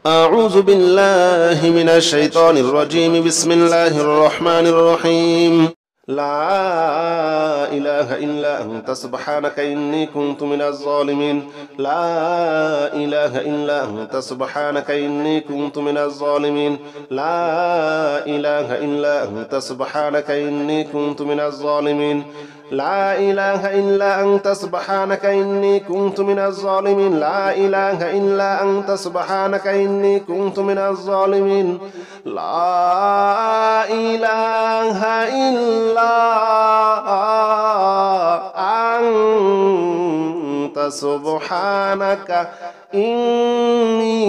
أعوذ بالله من الشيطان الرجيم. بسم الله الرحمن الرحيم. لا إله إلا أنت سبحانك إني كنت من الظالمين. لا إله إلا أنت سبحانك إني كنت من الظالمين. لا إله إلا أنت سبحانك إني كنت من الظالمين. لا إله إلا أنت سبحانك إني كنت من الظالمين. لا إله إلا أنت سبحانك إني كنت من الظالمين. لا إله إلا أنت سبحانك إني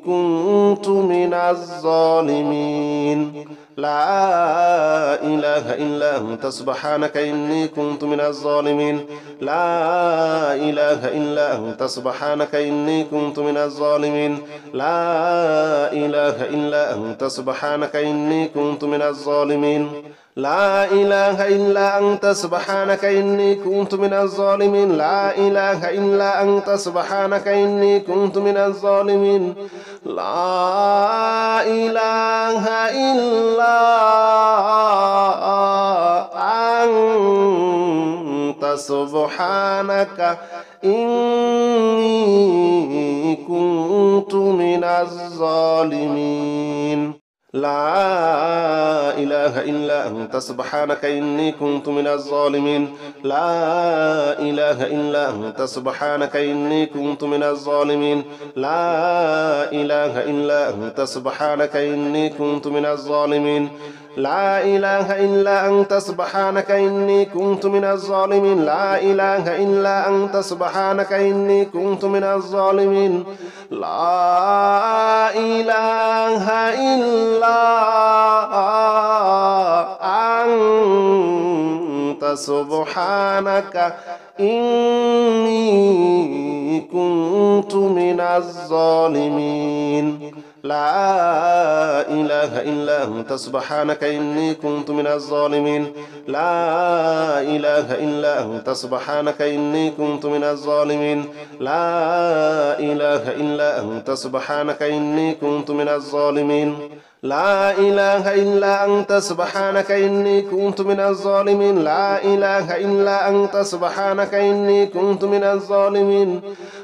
كنت من الظالمين. لا إله إلا أنت سبحانك إني كنت من الظالمين. لا إله إلا أنت سبحانك إني كنت من الظالمين. لا إله إلا أنت سبحانك إني كنت من الظالمين. لا إله إلا أنت سبحانك إني كنت من الظالمين. لا إله إلا أنت سبحانك إني كنت من الظالمين. لا إله إلا أنت سبحانك إني كنت من الظالمين. لا إله إلا أنت سبحانك إني كنت من الظالمين. لا إله إلا أنت سبحانك إني كنت من الظالمين. لا إله إلا أنت سبحانك إني كنت من الظالمين. لا إله إلا أنت سبحانك إني كنت من الظالمين. لا إله إلا أنت سبحانك إني كنت من الظالمين. لا إله إلا أنت سبحانك إني كنت من الظالمين. لا إله إلا أنت سبحانك إني كنت من الظالمين. لا إله إلا أنت سبحانك إني كنت من الظالمين. لا إله إلا أنت سبحانك إني كنت من الظالمين. لا إله إلا أنت سبحانك إني كنت من الظالمين. لا إله إلا أنت سبحانك إني كنت من الظالمين.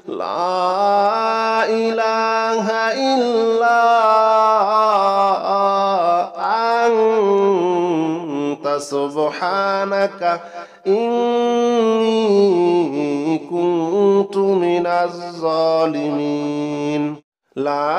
لا إله إلا أنت سبحانك إني كنت من الظالمين. لا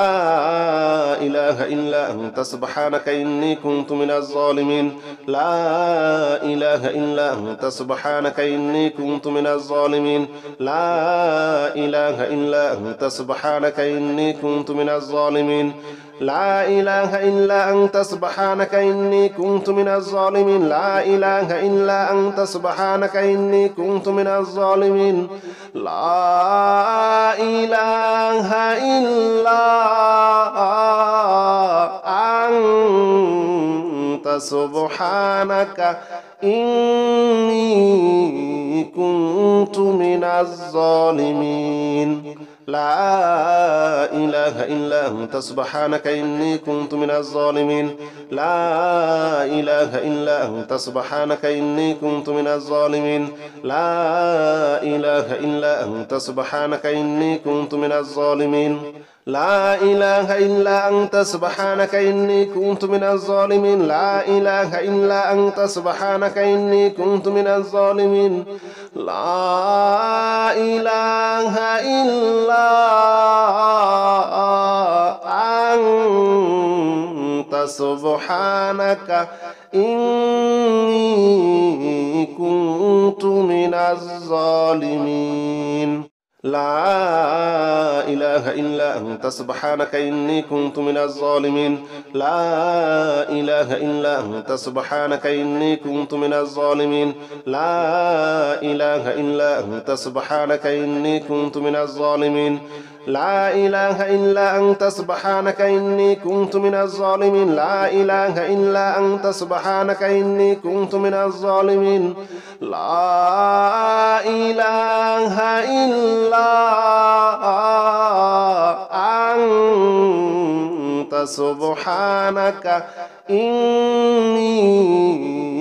إله إلا أنت سبحانك إني كنت من الظالمين. لا إله إلا أنت سبحانك إني كنت من الظالمين. لا إله إلا أنت سبحانك إني كنت من الظالمين. لا إله إلا أنت سبحانك إني كنت من الظالمين. لا إله إلا أنت سبحانك إني كنت من الظالمين. لا إله إلا أنت سبحانك إني كنت من الظالمين. لا إله إلا أنت سبحانك إني كنت من الظالمين. لا إله إلا أنت سبحانك إني كنت من الظالمين. لا إله إلا أنت سبحانك إني كنت من الظالمين. لا إله إلا أنت سبحانك إني كنت من الظالمين. لا إله إلا أنت سبحانك إني كنت من الظالمين. لا إله إلا أنت سبحانك إني كنت من الظالمين. لا إله إلا أنت سبحانك إني كنت من الظالمين. لا إله إلا أنت سبحانك إني كنت من الظالمين. لا إله إلا أنت سبحانك إني كنت من الظالمين. لا إله إلا أنت سبحانك إني كنت من الظالمين. لا إله إلا أنت سبحانك إني كنت من الظالمين. لا إله إلا أنت سبحانك إني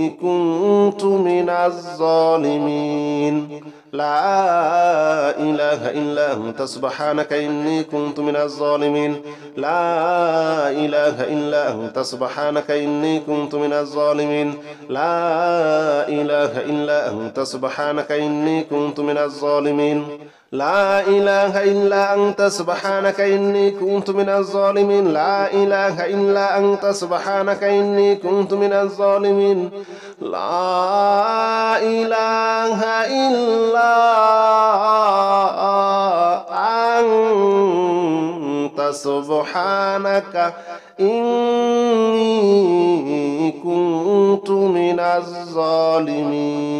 كنت من الظالمين لا إله إلا أنت سبحانك إني كنت من الظالمين لا إله إلا أنت سبحانك إني كنت من الظالمين لا إله إلا أنت سبحانك إني كنت من الظالمين لا إله إلا أنت سبحانك إني كنت من الظالمين لا إله إلا أنت سبحانك إني كنت من الظالمين لا إله إلا أنت سبحانك إني كنت من الظالمين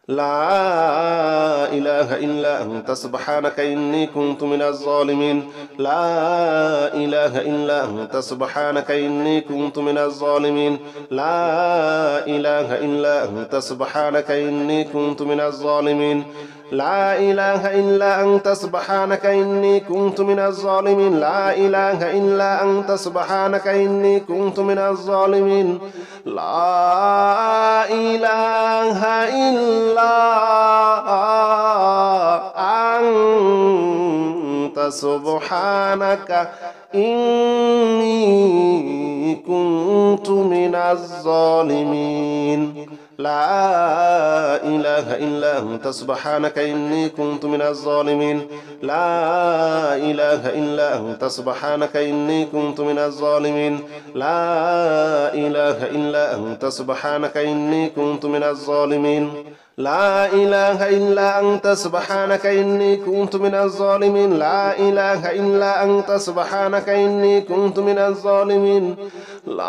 لا إله إلا أنت سبحانك إني كنت من الظالمين لا إله إلا أنت سبحانك إني كنت من الظالمين لا إله إلا أنت سبحانك إني كنت من الظالمين لا إله إلا أنت سبحانك إني كنت من الظالمين لا إله إلا أنت سبحانك إني كنت من الظالمين لا إله إلا أنت سبحانك إني كنت من الظالمين لا إله إلا أنت سبحانك إني كنت من الظالمين لا إله إلا أنت سبحانك إني كنت من الظالمين لا إله إلا أنت سبحانك إني كنت من الظالمين لا إله إلا أنت سبحانك إني كنت من الظالمين لا إله إلا أنت سبحانك إني كنت من الظالمين لا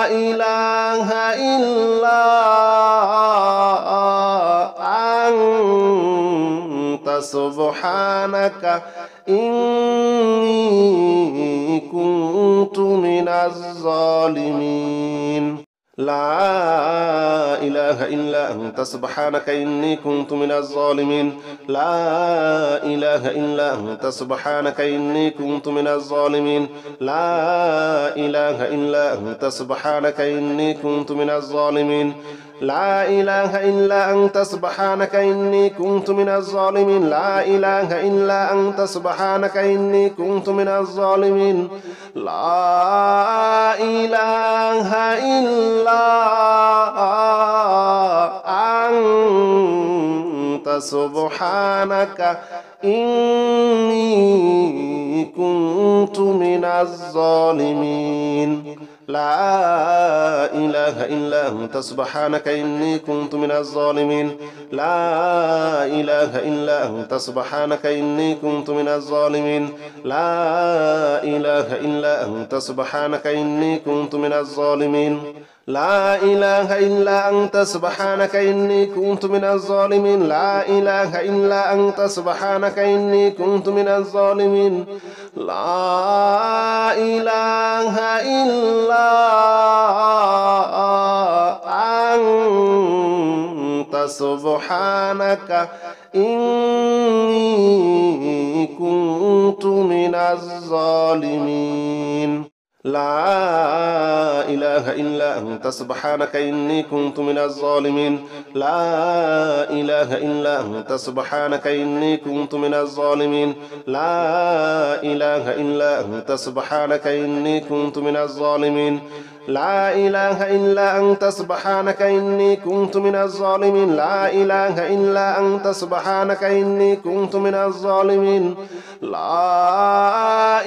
إله إلا أنت سبحانك إني كنت من الظالمين لا إله إلا أنت سبحانك إني كنت من الظالمين لا إله إلا أنت سبحانك إني كنت من الظالمين لا إله إلا أنت سبحانك إني كنت من الظالمين لا إله إلا أنت سبحانك إني كنت من الظالمين لا إله إلا أنت سبحانك إني كنت من الظالمين لا إله إلا أنت سبحانك إني كنت من الظالمين لا إله إلا أنت سبحانك إني كنت من الظالمين لا إله إلا أنت سبحانك إني كنت من الظالمين لا إله إلا أنت سبحانك إني كنت من الظالمين لا إله إلا أنت سبحانك إني كنت من الظالمين لا إله إلا أنت سبحانك إني كنت من الظالمين لا إله إلا أنت سبحانك إني كنت من الظالمين لا إله إلا أنت سبحانك إني كنت من الظالمين لا إله إلا أنت سبحانك إني كنت من الظالمين لا إله إلا أنت سبحانك إني كنت من الظالمين لا إله إلا أنت سبحانك إني كنت من الظالمين لا إله إلا أنت سبحانك إني كنت من الظالمين لا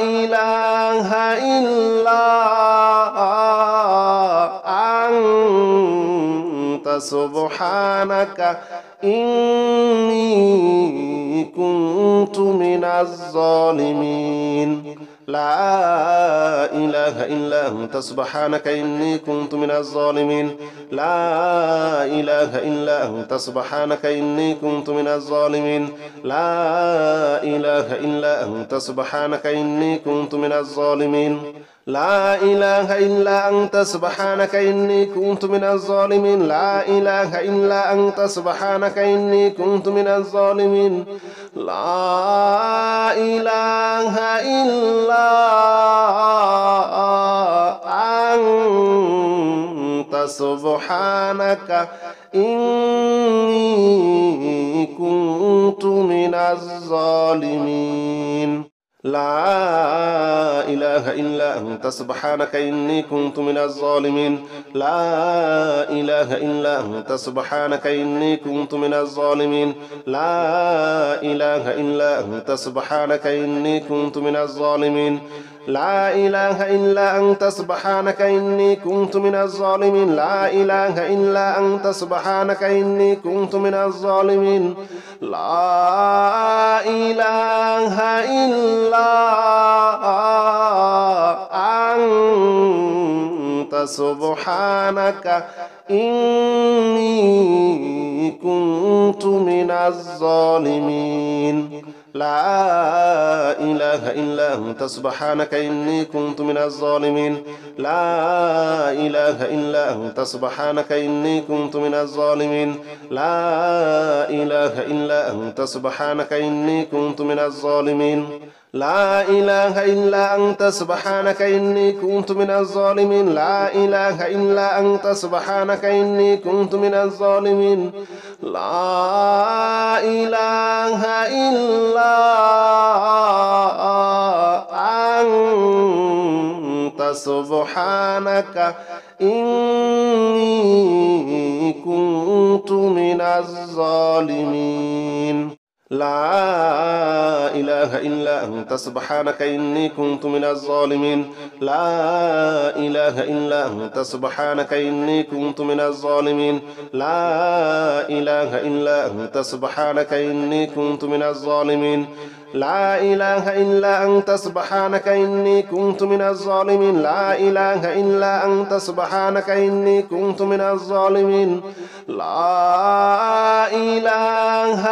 إله إلا أنت سبحانك إني كنت من الظالمين لا إله إلا أنت سبحانك إني كنت من الظالمين لا إله إلا أنت سبحانك إني كنت من الظالمين لا إله إلا أنت سبحانك إني كنت من الظالمين لا إله إلا أنت سبحانك إني كنت من الظالمين لا إله إلا أنت سبحانك إني كنت من الظالمين لا إله إلا أنت سبحانك إني كنت من الظالمين لا إله إلا أنت سبحانك إني كنت من الظالمين لا إله إلا أنت سبحانك إني كنت من الظالمين لا إله إلا أنت سبحانك إني كنت من الظالمين لا إله إلا أنت سبحانك إني كنت من الظالمين لا إله إلا أنت سبحانك إني كنت من الظالمين لا إله إلا أنت سبحانك إني كنت من الظالمين لا إله إلا أنت سبحانك إني كنت من الظالمين لا إله إلا أنت سبحانك إني كنت من الظالمين لا إله إلا أنت سبحانك إني كنت من الظالمين لا إله إلا أنت سبحانك إني كنت من الظالمين لا إله إلا أنت سبحانك إني كنت من الظالمين لا إله إلا أنت سبحانك إني كنت من الظالمين لا إله إلا أنت سبحانك إني كنت من الظالمين لا إله إلا أنت سبحانك إني كنت من الظالمين لا إله إلا أنت سبحانك إني كنت من الظالمين لا إله إلا أنت سبحانك إني كنت من الظالمين لا إله إلا أنت سبحانك إني كنت من الظالمين لا إله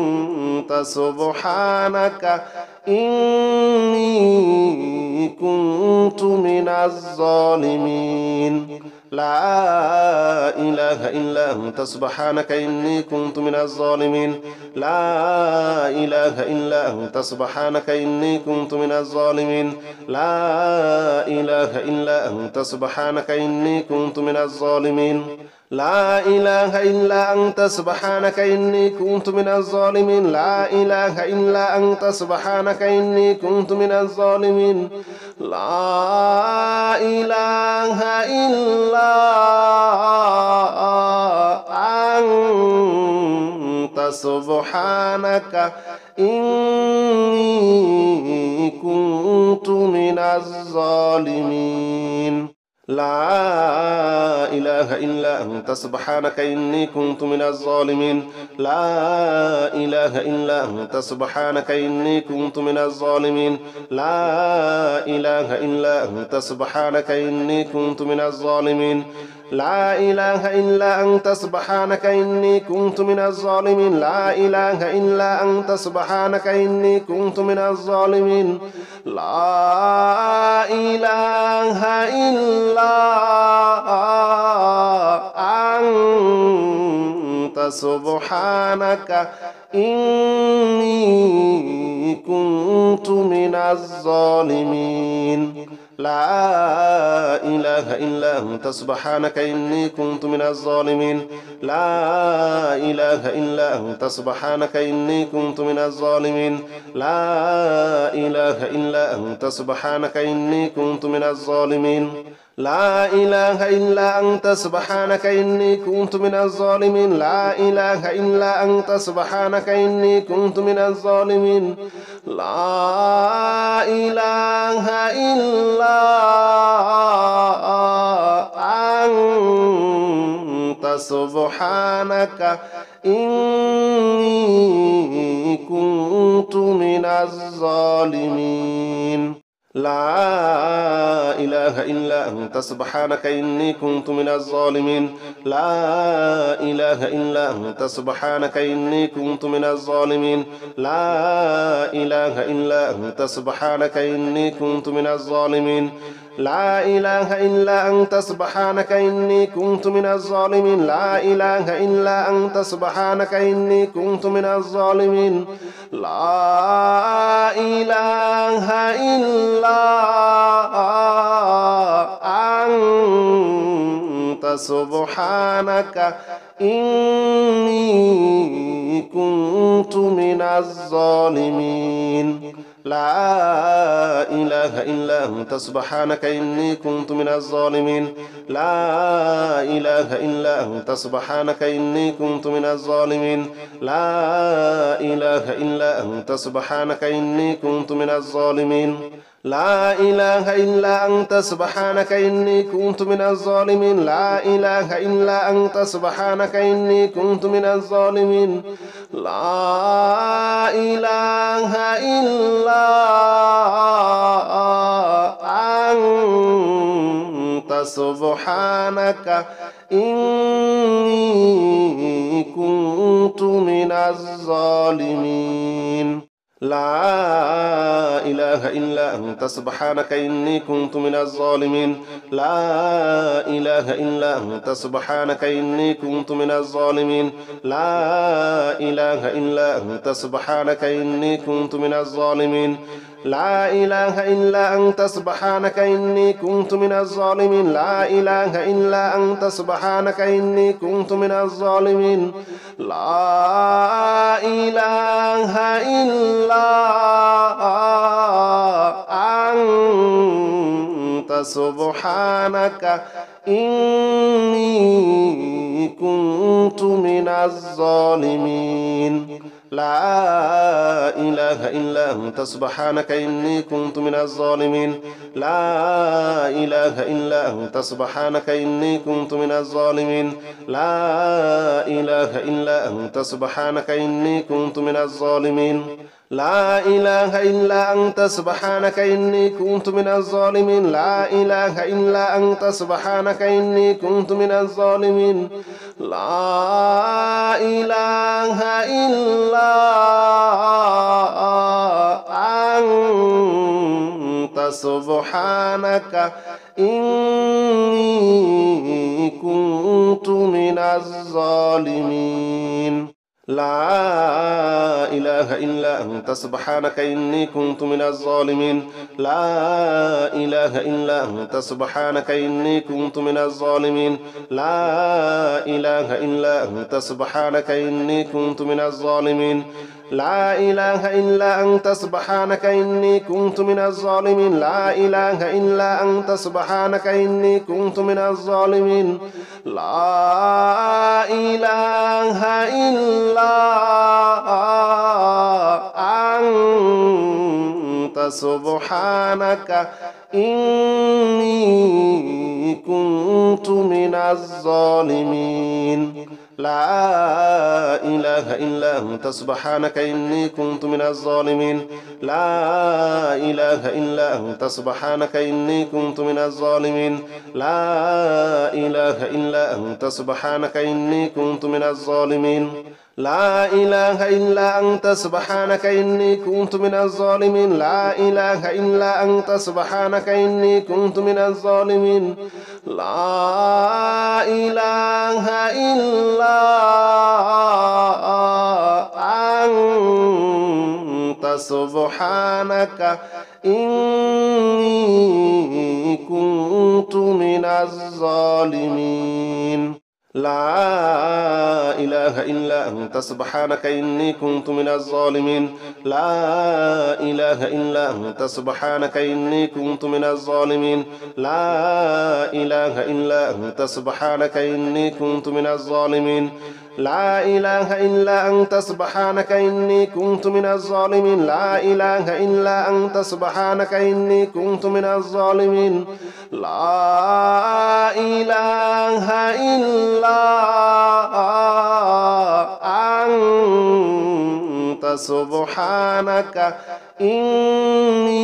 إلا أنت سبحانك إني كنت من الظالمين لا إله إلا أنت سبحانك إني كنت من الظالمين لا إله إلا أنت سبحانك إني كنت من الظالمين لا إله إلا أنت سبحانك إني كنت من الظالمين لا إله إلا أنت سبحانك إني كنت من الظالمين لا إله إلا أنت سبحانك إني كنت من الظالمين لا إله إلا أنت سبحانك إني كنت من الظالمين لا إله إلا أنت سبحانك إني كنت من الظالمين لا إله إلا أنت سبحانك إني كنت من الظالمين لا إله إلا أنت سبحانك إني كنت من الظالمين لا إله إلا أنت سبحانك إني كنت من الظالمين لا إله إلا أنت سبحانك إني كنت من الظالمين لا إله إلا أنت سبحانك إني كنت من الظالمين لا إله إلا أنت سبحانك إني كنت من الظالمين لا إله إلا أنت سبحانك إني كنت من الظالمين لا إله إلا أنت سبحانك إني كنت من الظالمين لا إله إلا أنت سبحانك إني كنت من الظالمين لا إله إلا أنت سبحانك إني كنت من الظالمين لا إله إلا أنت سبحانك إني كنت من الظالمين لا إله إلا أنت سبحانك إني كنت من الظالمين لا إله إلا أنت سبحانك إني كنت من الظالمين لا إله إلا أنت سبحانك إني كنت من الظالمين لا إله إلا أنت سبحانك إني كنت من الظالمين لا إله إلا أنت سبحانك إني كنت من الظالمين لا إله إلا أنت سبحانك إني كنت من الظالمين لا إله إلا أنت سبحانك إني كنت من الظالمين لا إله إلا أنت سبحانك إني كنت من الظالمين لا إله إلا أنت سبحانك إني كنت من الظالمين لا إله إلا أنت سبحانك إني كنت من الظالمين لا إله إلا أنت سبحانك إني كنت من الظالمين لا إله إلا أنت سبحانك إني كنت من الظالمين لا إله إلا أنت سبحانك إني كنت من الظالمين لا إله إلا أنت سبحانك إني كنت من الظالمين لا إله إلا أنت سبحانك إني كنت من الظالمين لا إله إلا أنت سبحانك إني كنت من الظالمين لا إله إلا أنت سبحانك إني كنت من الظالمين لا إله إلا أنت سبحانك إني كنت من الظالمين لا إله إلا أنت سبحانك إني كنت من الظالمين لا إله إلا أنت سبحانك إني كنت من الظالمين لا إله إلا أنت سبحانك إني كنت من الظالمين لا إله إلا أنت سبحانك إني كنت من الظالمين لا إله إلا أنت سبحانك إني كنت من الظالمين لا إله إلا أنت سبحانك إني كنت من الظالمين لا إله إلا أنت سبحانك إني كنت من الظالمين لا إله إلا أنت سبحانك إني كنت من الظالمين لا إله إلا أنت سبحانك إني كنت من الظالمين لا إله إلا أنت سبحانك إني كنت من الظالمين لا إله إلا أنت سبحانك إني كنت من الظالمين لا إله إلا أنت سبحانك إني كنت من الظالمين لا إله إلا أنت سبحانك إني كنت من الظالمين لا إله إلا أنت سبحانك إني كنت من الظالمين لا إله إلا أنت سبحانك إني كنت من الظالمين لا إله إلا أنت سبحانك إني كنت من الظالمين لا إله إلا أنت سبحانك إني كنت من الظالمين لا إله إلا أنت سبحانك إني كنت من الظالمين لا إله إلا أنت سبحانك إني كنت من الظالمين لا إله إلا أنت سبحانك إني كنت من الظالمين لا إله إلا أنت سبحانك إني كنت من الظالمين لا إله إلا أنت سبحانك إني كنت من الظالمين لا إله إلا أنت سبحانك إني كنت من الظالمين لا إله إلا أنت أنت سبحانك إني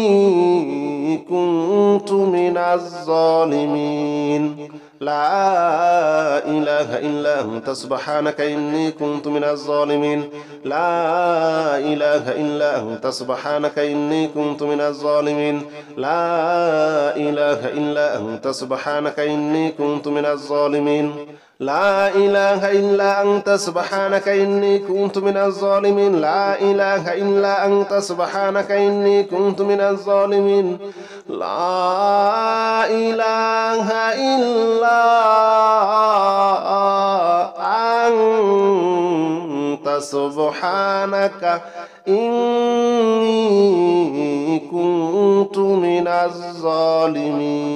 كنت من الظالمين لا إله إلا أنت سبحانك إني كنت من الظالمين لا إله إلا أنت سبحانك إني كنت من الظالمين لا إله إلا أنت سبحانك إني كنت من الظالمين لا إله إلا أنت سبحانك إني كنت من الظالمين لا إله إلا أنت سبحانك إني كنت من الظالمين لا إله إلا أنت سبحانك إني كنت من الظالمين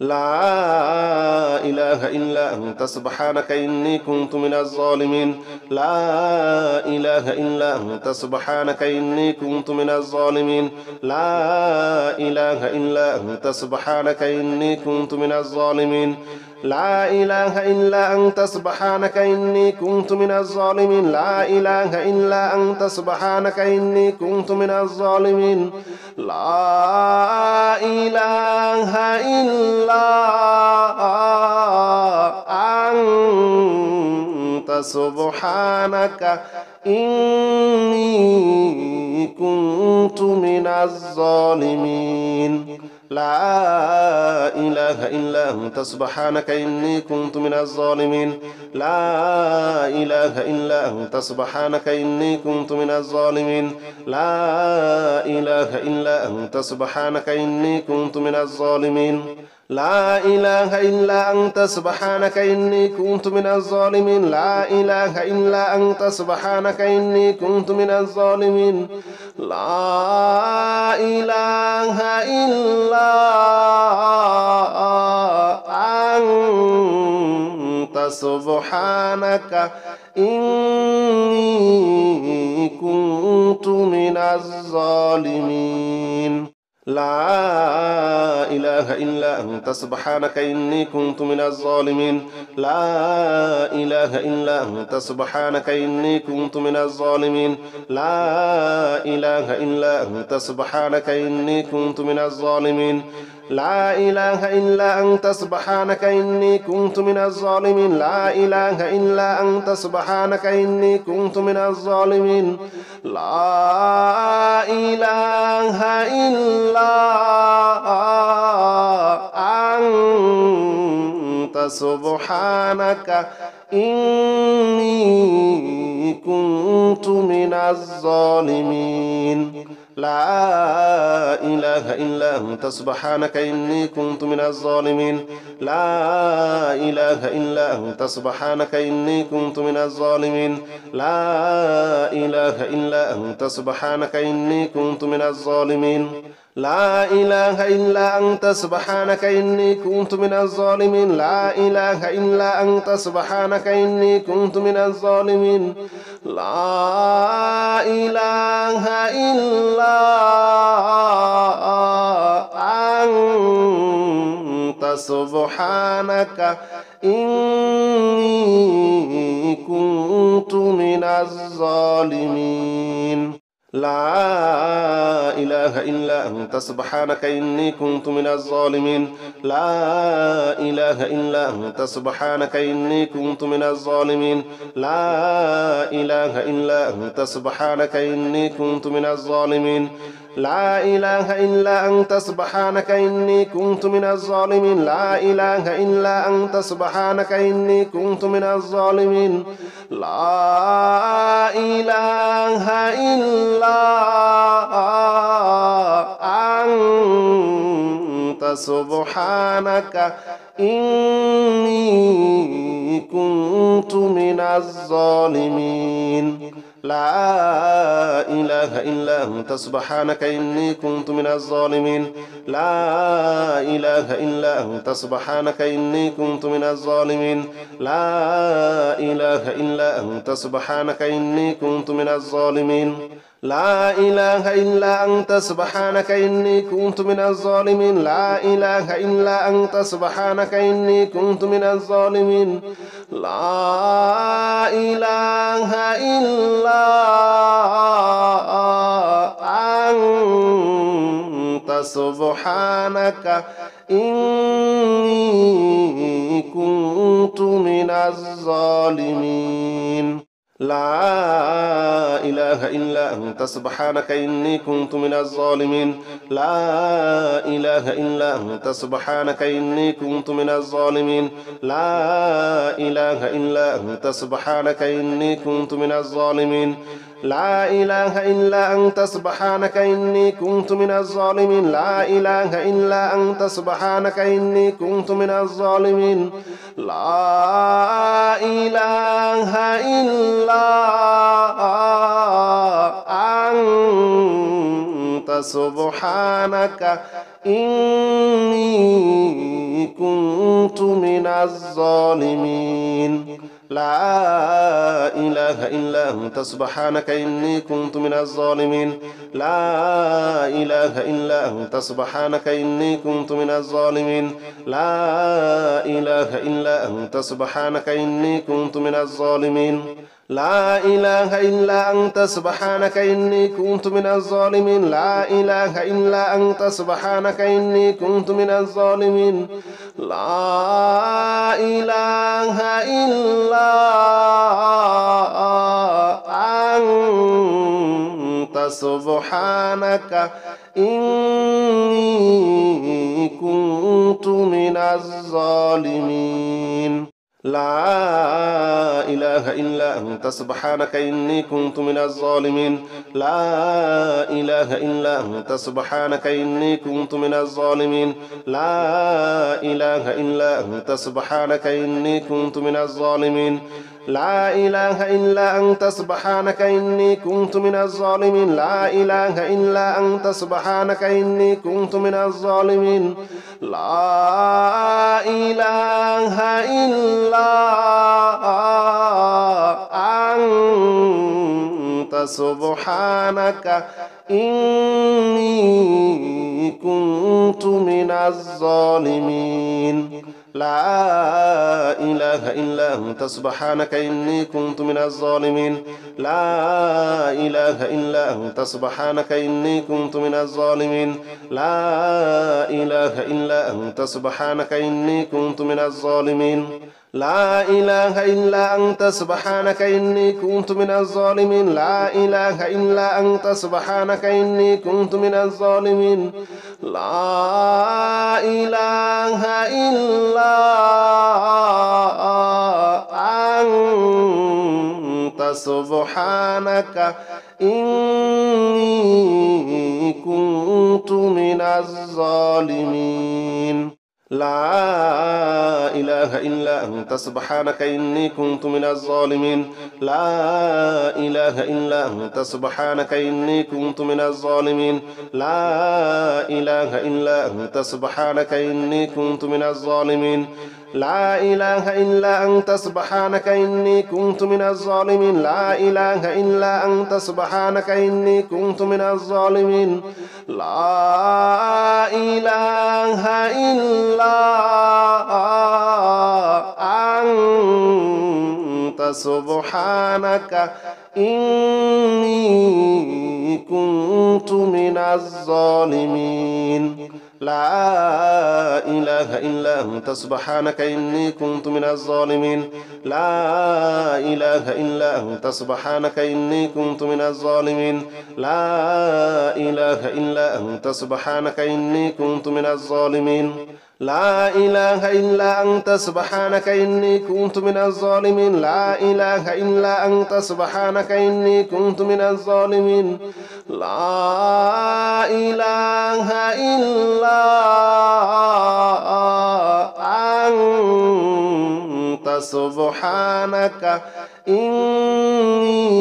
لا إله إلا أنت سبحانك إني كنت من الظالمين لا إله إلا أنت سبحانك إني كنت من الظالمين لا إله إلا أنت سبحانك إني كنت من الظالمين لا إله إلا أنت سبحانك إني كنت من الظالمين لا إله إلا أنت سبحانك إني كنت من الظالمين لا إله إلا أنت سبحانك إني كنت من الظالمين لا إله إلا أنت سبحانك إني كنت من الظالمين لا إله إلا أنت سبحانك إني كنت من الظالمين لا إله إلا أنت سبحانك إني كنت من الظالمين لا إله إلا أنت سبحانك إني كنت من الظالمين لا إله إلا أنت سبحانك إني كنت من الظالمين لا إله إلا أنت سبحانك إني كنت من الظالمين لا إله إلا أنت سبحانك إني كنت من الظالمين لا إله إلا أنت سبحانك إني كنت من الظالمين لا إله إلا أنت سبحانك إني كنت من الظالمين لا إله إلا أنت سبحانك إني كنت من الظالمين لا إله إلا أنت سبحانك إني كنت من الظالمين لا إله إلا أنت سبحانك إني كنت من الظالمين لا إله إلا أنت سبحانك إني كنت من الظالمين لا إله إلا أنت سبحانك إني كنت من الظالمين لا إله إلا أنت سبحانك إني كنت من الظالمين لا إله إلا أنت سبحانك إني كنت من الظالمين لا إله إلا أنت سبحانك إني كنت من الظالمين لا إله إلا أنت سبحانك إني كنت من الظالمين لا إله إلا أنت سبحانك إني كنت من الظالمين لا إله إلا أنت سبحانك إني كنت من الظالمين لا إله إلا أنت سبحانك إني كنت من الظالمين لا إله إلا أنت سبحانك إني كنت من الظالمين لا إله إلا أنت سبحانك إني كنت من الظالمين لا إله إلا أنت سبحانك إني كنت من الظالمين لا إله إلا أنت سبحانك إني كنت من الظالمين لا إله إلا أنت سبحانك إني كنت من الظالمين لا إله إلا أنت سبحانك إني كنت من الظالمين لا إله إلا أنت سبحانك إني كنت من الظالمين لا إله إلا أنت سبحانك إني كنت من الظالمين لا إله إلا سبحانك إني كنت من الظالمين لا إله إلا أنت سبحانك إني كنت من الظالمين لا إله إلا أنت سبحانك إني كنت من الظالمين لا إله إلا أنت سبحانك إني كنت من الظالمين لا إله إلا أنت سبحانك إني كنت من الظالمين لا إله إلا أنت سبحانك إني كنت من الظالمين لا إله إلا أنت سبحانك إني كنت من الظالمين لا إله إلا أنت سبحانك إني كنت من الظالمين لا إله إلا أنت سبحانك إني كنت من الظالمين لا إله إلا أنت سبحانك إني كنت من الظالمين لا إله إلا أنت سبحانك إني كنت من الظالمين لا إله إلا أنت سبحانك إني كنت من الظالمين لا إله إلا أنت سبحانك إني كنت من الظالمين لا إله إلا أنت سبحانك إني كنت من الظالمين لا إله إلا أنت سبحانك إني كنت من الظالمين لا إله إلا أنت سبحانك إني كنت من الظالمين لا إله إلا أنت سبحانك إني كنت من الظالمين لا إله إلا أنت سبحانك إني كنت من الظالمين لا إله إلا أنت سبحانك إني كنت من الظالمين لا إله إلا أنت سبحانك إني كنت من الظالمين لا إله إلا أنت سبحانك إني كنت من الظالمين لا إله إلا أنت سبحانك إني كنت من الظالمين لا إله إلا أنت سبحانك إني كنت من الظالمين لا إله إلا أنت سبحانك إني كنت من الظالمين لا إله إلا أنت سبحانك إني كنت من الظالمين لا إله إلا أنت سبحانك إني كنت من الظالمين لا إله إلا أنت سبحانك إني كنت من الظالمين لا إله إلا أنت سبحانك إني كنت من الظالمين لا إله إلا أنت سبحانك إني كنت من الظالمين لا إله إلا أنت سبحانك إني كنت من الظالمين لا إله إلا أنت سبحانك إني كنت من الظالمين لا إله إلا أنت سبحانك إني كنت من الظالمين لا إله إلا أنت سبحانك إني كنت من الظالمين لا إله إلا أنت سبحانك إني كنت من الظالمين لا إله إلا أنت سبحانك إني كنت من الظالمين لا إله إلا أنت سبحانك إني كنت من الظالمين لا إله إلا أنت سبحانك إني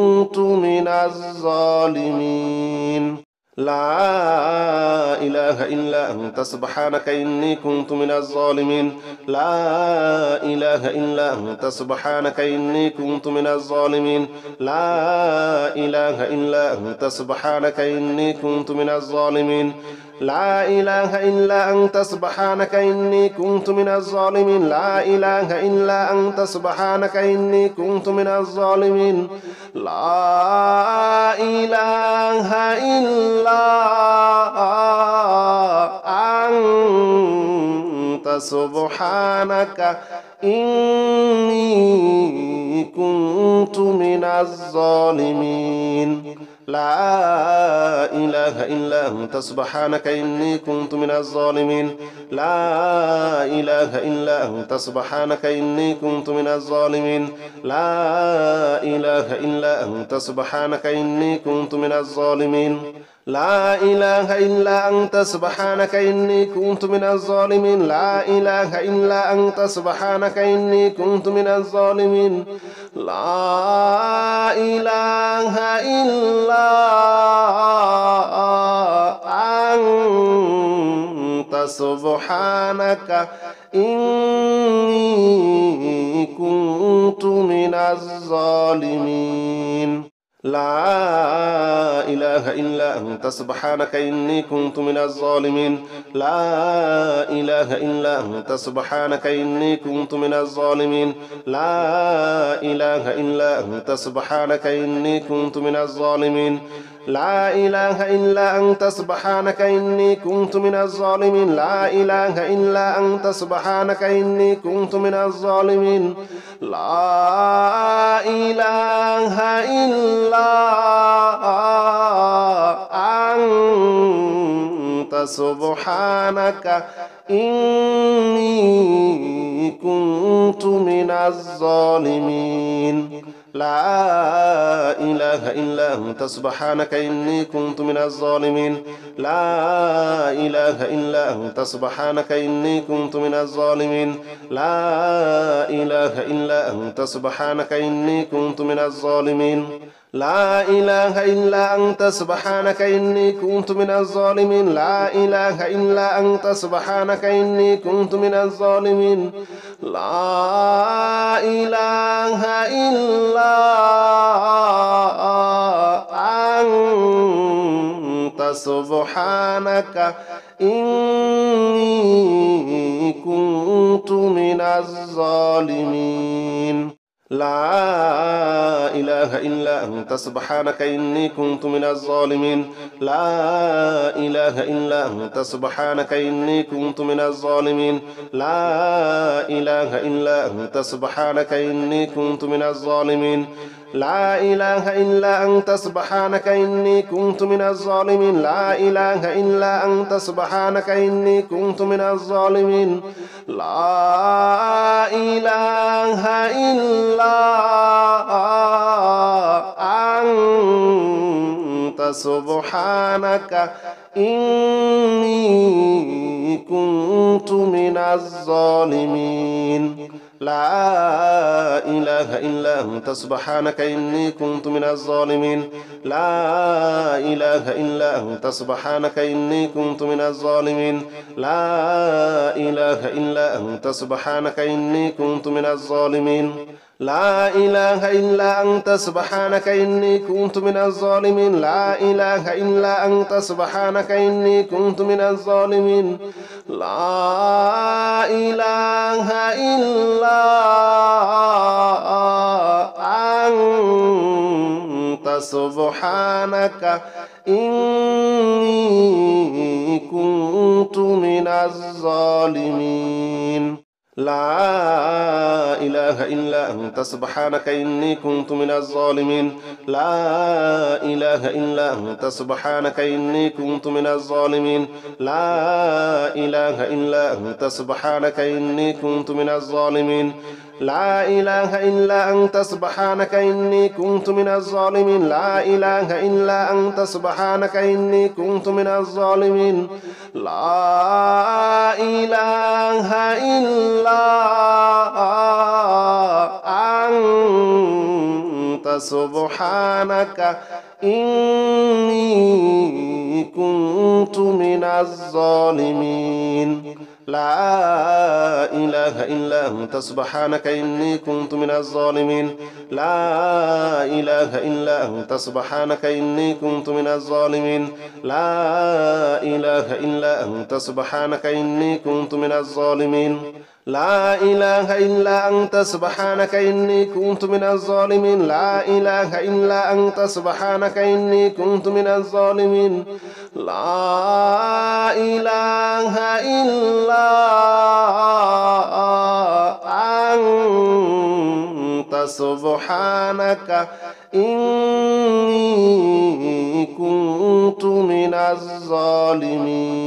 كنت من الظالمين لا إله إلا أنت سبحانك إني كنت من الظالمين لا إله إلا أنت سبحانك إني كنت من الظالمين لا إله إلا أنت سبحانك إني كنت من الظالمين لا إله إلا أنت سبحانك إني كنت من الظالمين لا إله إلا أنت سبحانك إني كنت من الظالمين لا إله إلا سبحانك إني كنت من الظالمين لا إله إلا أنت سبحانك إني كنت من الظالمين لا إله إلا أنت سبحانك إني كنت من الظالمين لا إله إلا أنت سبحانك إني كنت من الظالمين لا إله إلا أنت سبحانك إني كنت من الظالمين لا إله إلا أنت سبحانك إني كنت من الظالمين لا إله إلا أنت سبحانك إني كنت من الظالمين لا إله إلا أنت سبحانك إني كنت من الظالمين لا إله إلا أنت سبحانك إني كنت من الظالمين لا إله إلا أنت سبحانك إني كنت من الظالمين لا إله إلا أنت سبحانك إني كنت من الظالمين لا إله إلا أنت سبحانك إني كنت من الظالمين لا إله إلا أنت سبحانك إني كنت من الظالمين لا إله إلا أنت سبحانك إني كنت من الظالمين لا إله إلا أنت سبحانك إني كنت من الظالمين لا إله إلا أنت سبحانك إني كنت من الظالمين لا إله إلا أنت سبحانك إني كنت من الظالمين لا إله إلا أنت سبحانك إني كنت من الظالمين لا إله إلا أنت سبحانك إني كنت من الظالمين لا إله إلا أنت سبحانك إني كنت من الظالمين لا إله إلا أنت سبحانك إني كنت من الظالمين لا إله إلا أنت سبحانك إني كنت من الظالمين لا إله إلا أنت سبحانك إني كنت من الظالمين لا إله إلا أنت سبحانك إني كنت من الظالمين لا إله إلا أنت سبحانك إني كنت من الظالمين لا إله إلا أنت سبحانك إني كنت من الظالمين لا إله إلا أنت سبحانك إني كنت من الظالمين لا إله إلا أنت سبحانك إني كنت من الظالمين لا إله إلا أنت سبحانك إني كنت من الظالمين لا إله إلا أنت سبحانك إني كنت من الظالمين لا إله إلا أنت سبحانك إني كنت من الظالمين لا إله إلا أنت سبحانك إني كنت من الظالمين لا إله إلا أنت سبحانك إني كنت من الظالمين لا إله إلا أنت سبحانك إني كنت من الظالمين لا إله إلا أنت سبحانك إني كنت من الظالمين لا إله إلا أنت سبحانك إني كنت من الظالمين لا إله إلا أنت سبحانك إني كنت من الظالمين لا إله إلا أنت سبحانك إني كنت من الظالمين لا إله إلا أنت سبحانك إني كنت من الظالمين لا إله إلا أنت سبحانك إني كنت من الظالمين لا إله إلا أنت سبحانك إني كنت من الظالمين لا إله إلا أنت سبحانك إني كنت من الظالمين لا إله إلا سبحانك إني كنت من الظالمين